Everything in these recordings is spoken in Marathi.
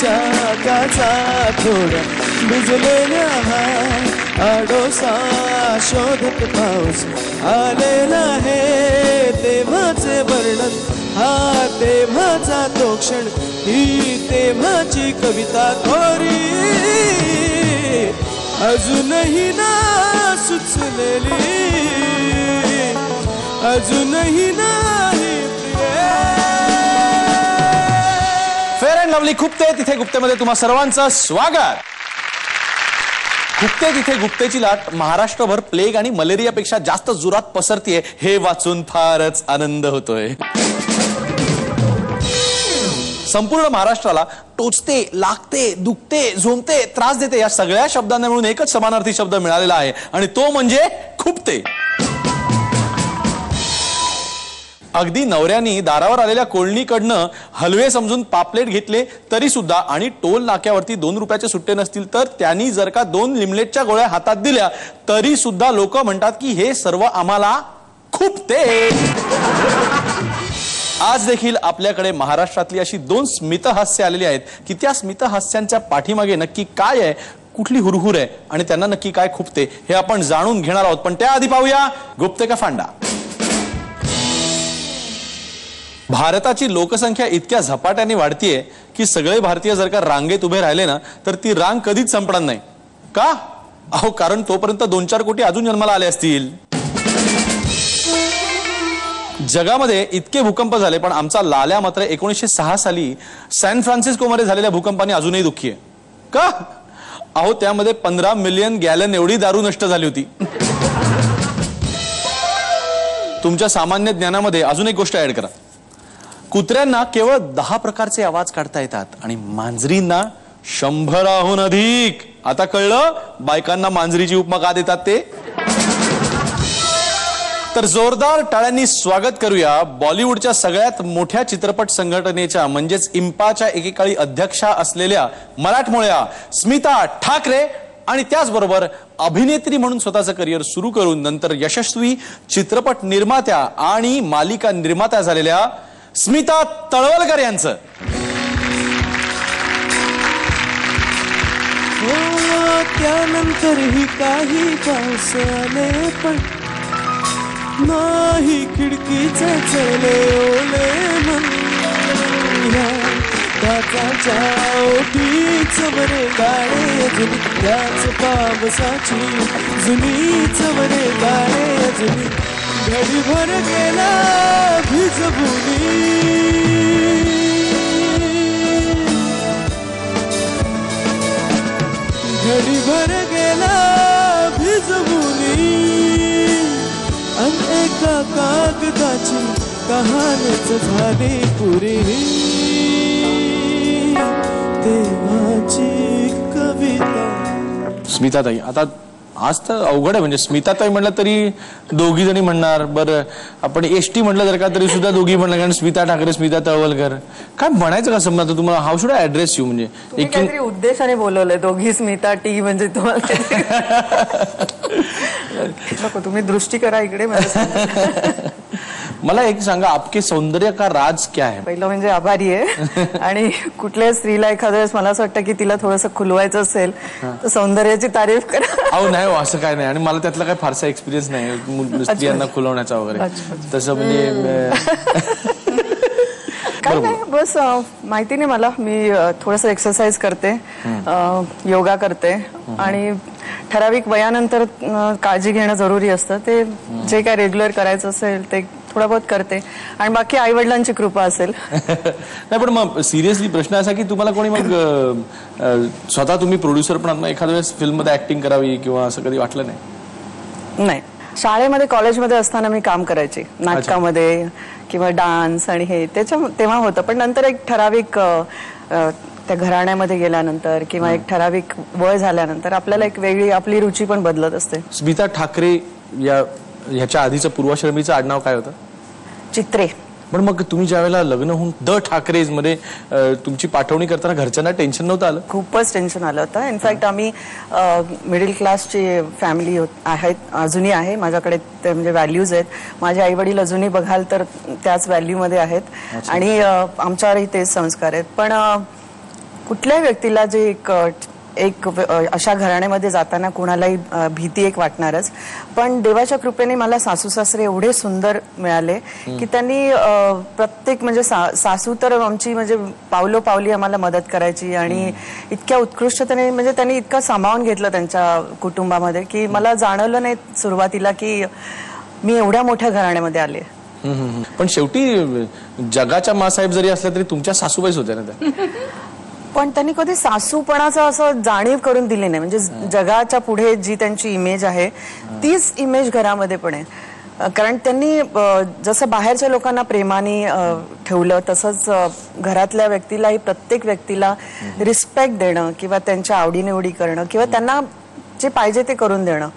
चाकाचा थोड्या भिजलेल्या आडोसा शोधत पाऊस आलेला आहे तेव्हाचे वर्णन हा तेव्हाचा तो क्षण ही तेव्हाची कविता थोरी अजूनही ना सुचलेली अजूनही नाही फेअर अँड लवली खुपते तिथे गुप्तेमध्ये तुम्हा सर्वांचं स्वागत. खुपते तिथे गुप्तेची लाट महाराष्ट्रभर प्लेग आणि मलेरियापेक्षा जास्त जोरात पसरतीये हे वाचून फारच आनंद होतोय. संपूर्ण महाराष्ट्राला टोचते, लागते, दुखते, झोंबते, त्रास देते या सगळ्या शब्दांना मिळून एकच समानार्थी शब्द मिळालेला आहे आणि तो म्हणजे खुपते. अगदी नवऱ्यानी दारावर आलेल्या कोळणीकडनं हलवे समजून पापलेट घेतले तरी सुद्धा आणि टोल नाक्यावरती 2 रुपयाचे सुट्टे नसतील तर त्यांनी जर का 2 लिमलेटच्या गोळ्या हातात दिल्या तरी सुद्धा लोक म्हणतात की हे सर्व आम्हाला खुपते. आज देखील आपल्याकडे महाराष्ट्रातली अशी 2 स्मितहास्य आलेली आहेत की त्या स्मितहास्यांच्या पाठीमागे नक्की काय आहे, कुठली हुरहुर आहे आणि त्यांना नक्की काय खुपते हे आपण जाणून घेणार आहोत. पण त्याआधी पाहूया गुप्ते का फांडा. भारताची लोकसंख्या इतक्या झपाट्याने वाढतीये की सगळे भारतीय जर का रांगेत उभे राहिले ना तर ती रांग कधीच संपणार नाही. का? अहो कारण तोपर्यंत 2-4 कोटी अजून जन्माला आले असतील. जगामध्ये इतके भूकंप झाले पण आमचा लाल्या मात्र 1906 साली सॅन फ्रान्सिस्को मध्ये झालेल्या भूकंपाने अजूनही दुःखी आहे. का? अहो त्यामध्ये 15 मिलियन गॅलन एवढी दारू नष्ट झाली होती. तुमच्या सामान्य ज्ञानामध्ये अजून एक गोष्ट ऍड करा. कुत्र्यांना केवळ 10 प्रकारचे आवाज काढता येतात आणि मांजरींना 100हून अधिक. आता कळलं बायकांना मांजरीची उपमा का देतात ते. तर जोरदार टाळ्यांनी स्वागत करूया बॉलिवूडच्या सगळ्यात मोठ्या चित्रपट संघटनेच्या म्हणजेच इम्पाच्या एकेकाळी अध्यक्षा असलेल्या मराठमोळ्या स्मिता ठाकरे आणि त्याचबरोबर अभिनेत्री म्हणून स्वतःचं करिअर सुरू करून नंतर यशस्वी चित्रपट निर्मात्या आणि मालिका निर्मात्या झालेल्या स्मिता तळवलकर यांचं. त्यानंतरही काही पाऊस आले पण नाही खिडकीचे चले ओले म्हणूया त्याच्या ओठीच बरे गाळे जुनी त्याच पावसाची जुनीच बरे गाळे जुनी घडीभर गेला भिजबुनी घडीभर गेला भिजबुनी आणि एका कागदाची कहाणीच झाली पुरी देवाची कविता. स्मिताताई आता आज तर अवघड आहे म्हणजे स्मिताताई म्हणलं तरी दोघी जणी म्हणणार. बरं आपण एसटी म्हटलं जर का तरी सुद्धा दोघी म्हणणार कारण स्मिता ठाकरे स्मिता तळवलकर काय म्हणायचं का समजा तुम्हाला how should I address you म्हणजे काहीतरी उद्देशाने बोलवलंय दोघी स्मिता टी म्हणजे तुम्हाला नको तुम्ही दृष्टी करा इकडे. मला एक सांगा आपके सौंदर्य का राज क्या है. पहिलं म्हणजे आभारी आहे आणि कुठल्याही स्त्रीला एखाद्या वेळेस मला असं वाटतं की तिला थोडंसं खुलवायचं असेल तर सौंदर्याची तारीफ करा. अहो नाही हो असं काय नाही आणि मला त्यातला काही फारसा एक्सपिरियन्स नाही स्त्रियांना खुलवण्याचा वगैरे तसं म्हणजे काय नाही बस माहिती नाही मला. मी थोडंसं एक्सरसाइज करते, योगा करते आणि ठराविक वयानंतर काळजी घेणं जरुरी असतं. ते जे काय रेग्युलर करायचं असेल ते थोडा बहुत करते आणि बाकी आई वडिलांची कृपा असेल. नाही पण मग सिरियसली प्रश्न असा की तुम्हाला कोणी मग स्वतः तुम्ही प्रोड्युसर पण एखाद्या वेळेस फिल्म मध्ये ऍक्टिंग करावी किंवा असं कधी वाटलं नाही? नाही शाळेमध्ये कॉलेजमध्ये असताना मी काम करायचे नाटकामध्ये किंवा डान्स आणि हे तेव्हा होतं पण नंतर एक ठराविक त्या घराण्यामध्ये गेल्यानंतर किंवा एक ठराविक वय झाल्यानंतर आपल्याला एक वेगळी आपली रुची पण बदलत असते. स्मिता ठाकरे ह्याच्या आधीचं पूर्वाश्रमीचं आडनाव काय होतं? चित्रे. पण मग तुम्ही ज्यावेळेला लग्न होऊन द ठाकरेज मध्ये तुमची पाठवणी करताना घरच्यांना टेन्शन नव्हतं आलं? खूपच टेन्शन आलं होतं. इनफॅक्ट आम्ही मिडल क्लासची फॅमिली आहेत, अजूनही आहे. माझ्याकडे ते म्हणजे व्हॅल्यूज आहेत. माझे आई वडील अजूनही बघाल तर त्याच व्हॅल्यू मध्ये आहेत आणि आमच्यावरही तेच संस्कार आहेत. पण कुठल्याही व्यक्तीला जे एक अशा घराण्यामध्ये जाताना कोणालाही भीती एक वाटणारच. पण देवाच्या कृपेने मला सासू सासरे एवढे सुंदर मिळाले की त्यांनी प्रत्येक म्हणजे सासू तर आमची म्हणजे पावलोपावली आम्हाला मदत करायची आणि इतक्या उत्कृष्टतेने म्हणजे त्यांनी इतकं सामावून घेतलं त्यांच्या कुटुंबामध्ये की मला जाणवलं नाही सुरुवातीला की मी एवढ्या मोठ्या घराण्यामध्ये आले. पण शेवटी जगाच्या मासाहेब जरी असल्या तरी तुमच्या सासूबाईच होत्या ना त्या. पण त्यांनी कधी सासूपणाचं असं जाणीव करून दिली नाही. म्हणजे जगाच्या पुढे जी त्यांची इमेज आहे तीच इमेज घरामध्ये पण आहे. कारण त्यांनी जसं बाहेरच्या लोकांना प्रेमाने ठेवलं तसंच घरातल्या व्यक्तीलाही प्रत्येक व्यक्तीला रिस्पेक्ट देणं किंवा त्यांच्या आवडीनिवडी करणं किंवा त्यांना जे पाहिजे ते करून देणं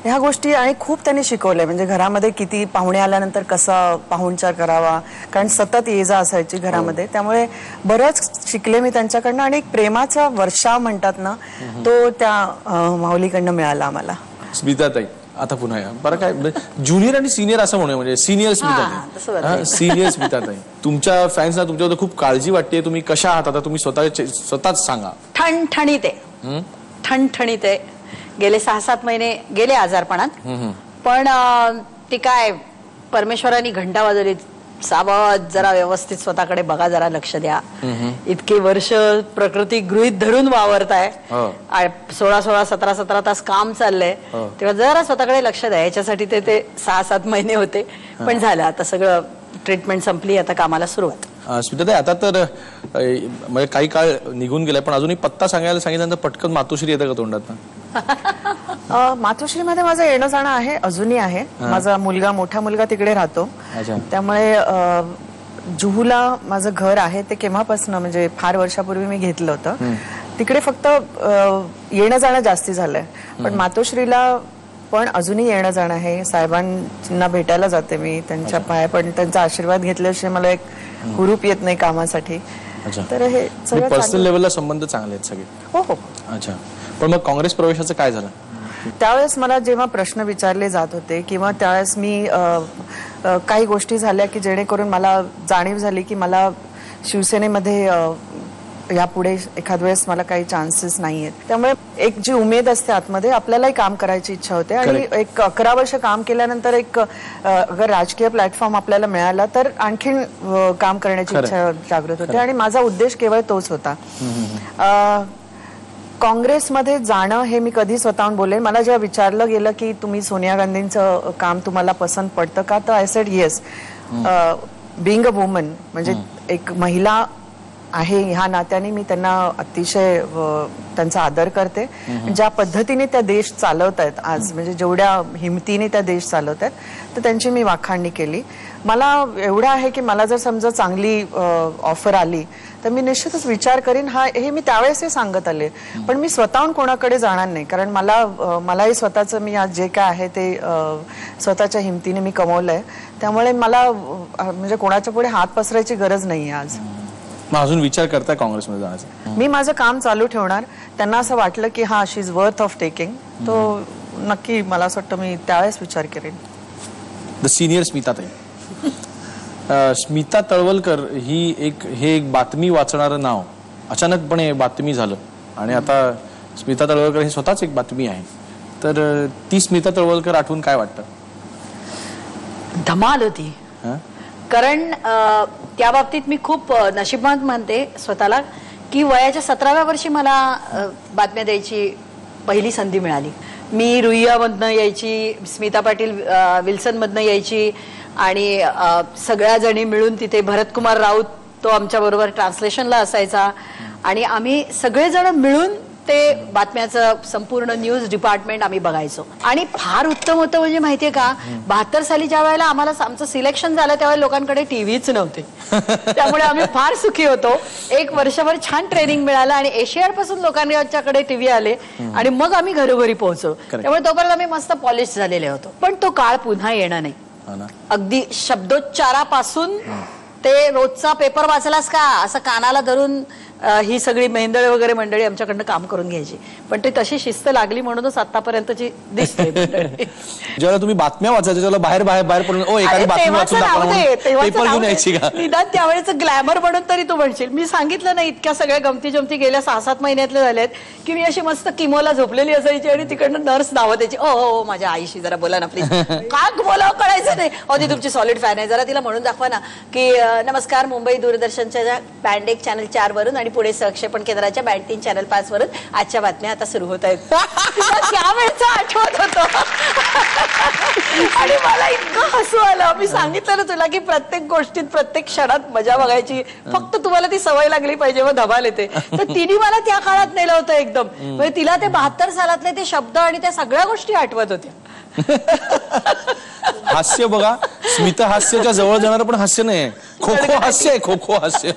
ह्या गोष्टी आणि खूप त्यांनी शिकवलंय. म्हणजे घरामध्ये किती पाहुणे आल्यानंतर कसा पाहुणचार करावा कारण सतत ये जा असायची घरामध्ये. त्यामुळे बरंच शिकले मी त्यांच्याकडनं आणि एक प्रेमाचा वर्षाव म्हणतात ना तो त्या माऊलीकडनं मिळाला आम्हाला. स्मिताताई आता पुन्हा या बरं काय ज्युनियर आणि सिनियर असं म्हणूया म्हणजे सिनियर स्मिताताई. सिनियर स्मिताताई तुमच्या फॅन्सना तुमच्याबद्दल खूप काळजी वाटते. तुम्ही कशा आहात आता तुम्ही स्वतःच सांगा. ठणठणीत आहे ठणठणीत आहे. गेले 6-7 महिने गेले आजारपणात पण ती काय परमेश्वरांनी घंटा वाजवली सावध जरा व्यवस्थित स्वतःकडे बघा जरा लक्ष द्या. इतके वर्ष प्रकृती गृहीत धरून वावरताय 16-16 17-17 तास काम चाललंय तेव्हा जरा स्वतःकडे लक्ष द्या. याच्यासाठी ते 6-7 महिने होते पण झालं आता सगळं ट्रीटमेंट संपली आता कामाला सुरुवात. स्मिताताई आता तर म्हणजे काही काळ निघून गेलाय पण अजूनही पत्ता सांगायला सांगितल्यानंतर पटकन मातोश्री येतं का तोंडात? मातोश्रीमध्ये माझं येणं जाणं आहे अजूनही आहे. माझा मोठा मुलगा तिकडे राहतो त्यामुळे जुहूला माझं घर आहे ते केव्हापासून म्हणजे फार वर्षापूर्वी मी घेतलं होतं. तिकडे फक्त येणं जाणं जास्ती झालंय पण मातोश्रीला पण अजूनही येणं जाणं आहे. साहेबांना भेटायला जाते मी त्यांच्या पाया पण त्यांचा आशीर्वाद घेतल्याशिवाय मला एक हुरूप येत नाही कामासाठी. तर हे सगळं पर्सनल लेवलला संबंध चांगले आहेत सगळे. हो हो. अच्छा पण मग काँग्रेस प्रवेशाचं काय झालं? त्यावेळेस मला जेव्हा प्रश्न विचारले जात होते किंवा त्यावेळेस मी काही गोष्टी झाल्या की जेणेकरून मला जाणीव झाली की मला शिवसेनेमध्ये यापुढे एखाद वेळेस मला काही चान्सेस नाहीयेत. त्यामुळे एक जी उमेद असते आतमध्ये आपल्यालाही काम करायची इच्छा होते आणि एक 11 वर्ष काम केल्यानंतर एक अगर राजकीय प्लॅटफॉर्म आपल्याला मिळाला तर आणखीन काम करण्याची इच्छा जागृत होते आणि माझा उद्देश केवळ तोच होता. काँग्रेसमध्ये जाणं हे मी कधी स्वतःहून बोलेन. मला जेव्हा विचारलं गेलं की तुम्ही सोनिया गांधींचं काम तुम्हाला पसंत पडतं का तर I said yes. Being a woman म्हणजे एक महिला आहे ह्या नात्याने मी त्यांना अतिशय त्यांचा आदर करते. ज्या पद्धतीने त्या देश चालवत आहेत आज म्हणजे जेवढ्या हिमतीने त्या देश चालवत आहेत तर त्यांची मी वाखाणणी केली. मला एवढं आहे की मला जर समजा चांगली ऑफर आली तर मी निश्चितच विचार करीन. हे मी त्यावेळेस सांगत आले पण मी स्वतःहून कोणाकडे जाणार नाही कारण मलाही स्वतःचं मी आज जे काय आहे ते स्वतःच्या हिमतीने मी कमवलंय. त्यामुळे मला म्हणजे कोणाच्या पुढे हात पसरायची गरज नाहीये आज. अजून विचार करताय काँग्रेसमध्ये जाण्याचा? मी माझं काम चालू ठेवणार. त्यांना असं वाटलं की हा she is worth of taking तो नक्की मला असं वाटतं मी त्यावेळेस विचार करेन. द सिनियर स्मिताताई. स्मिता तळवलकर हे एक बातमी वाचणारं नाव अचानकपणे बातमी झालं आणि आता स्मिता तळवलकर ही स्वतःच एक बातमी आहे. तर ती स्मिता तळवलकर आठवून काय वाटतं? धमाल होती कारण त्या बाबतीत मी खूप नशीबवान मानते स्वतःला की वयाच्या 17व्या वर्षी मला बातम्या द्यायची पहिली संधी मिळाली. मी रुईयामधनं यायची, स्मिता पाटील विल्सनमधनं यायची आणि सगळ्या जणी मिळून तिथे भरतकुमार राऊत तो आमच्या बरोबर ट्रान्सलेशनला असायचा आणि आम्ही सगळेजण मिळून ते बातम्याचं संपूर्ण न्यूज डिपार्टमेंट आम्ही बघायचो. आणि फार उत्तम होतं म्हणजे माहितीये का 72 साली ज्या वेळेला आम्हाला आमचं सिलेक्शन झालं त्यावेळेला लोकांकडे टीव्हीच नव्हते. त्यामुळे आम्ही फार सुखी होतो. एक वर्षभर छान ट्रेनिंग मिळालं आणि एशियाड पासून लोकांच्याकडे टीव्ही आले आणि मग आम्ही घरोघरी पोहोचलो. त्यामुळे तोपर्यंत आम्ही मस्त पॉलिश झालेले होतो. पण तो काळ पुन्हा येणार नाही. अगदी शब्दोच्चारापासून ते रोजचा पेपर वाचलास का असं कानाला धरून ही सगळी मेंदळे वगैरे मंडळी आमच्याकडनं काम करून घ्यायची. पण ती तशी शिस्त लागली म्हणूनच आतापर्यंतची दिसते मंडळी. जेव्हा तुम्ही बातम्या वाचायच्या तेव्हा बाहेर बाहेर बाहेर पडून ओ एखादी अरे बातमी तेव्हाचं वाचून राहू दाखवा दे, म्हणून तेव्हाचं पेपर राहू घेऊन दे. यायची का? निदान त्यावेळेच ग्लॅमर म्हणून तरी तू म्हणशील. मी सांगितलं ना इतक्या सगळ्या गमती जमती गेल्या 6-7 महिन्यातले झाल्यात की मी अशी मस्त किमोला झोपलेली असायची आणि तिकडनं नर्स धावत यायची, ओ माझ्या आईशी जरा बोला ना प्लीज. का बोलावं कळायचं नाही. ती तुमची सॉलिड फॅन आहे, जरा तिला म्हणून दाखवा ना की नमस्कार मुंबई दूरदर्शनच्या बँड 1 चॅनल 4 वरून आणि पुढे सहक्षेपण केंद्राच्या बँड 3 चॅनल 5 वरून आजच्या बातम्या आता सुरू होत आहेत. त्यावेळेचं आठवत होतं आणि मला इतकं हसू आलं. मी सांगितलं ना तुला की प्रत्येक गोष्टीत प्रत्येक क्षणात मजा बघायची, फक्त तुम्हाला ती सवय लागली पाहिजे, मग धमाल येते. तर तिने मला त्या काळात नेलं होतं एकदम. म्हणजे तिला ते 72 सालातले ते शब्द आणि त्या सगळ्या गोष्टी आठवत होत्या. हास्य बघा, स्मित हास्याच्या जवळ जाणार पण हास्य नाही, खो खो हास्य आहे, खो खो हास्य.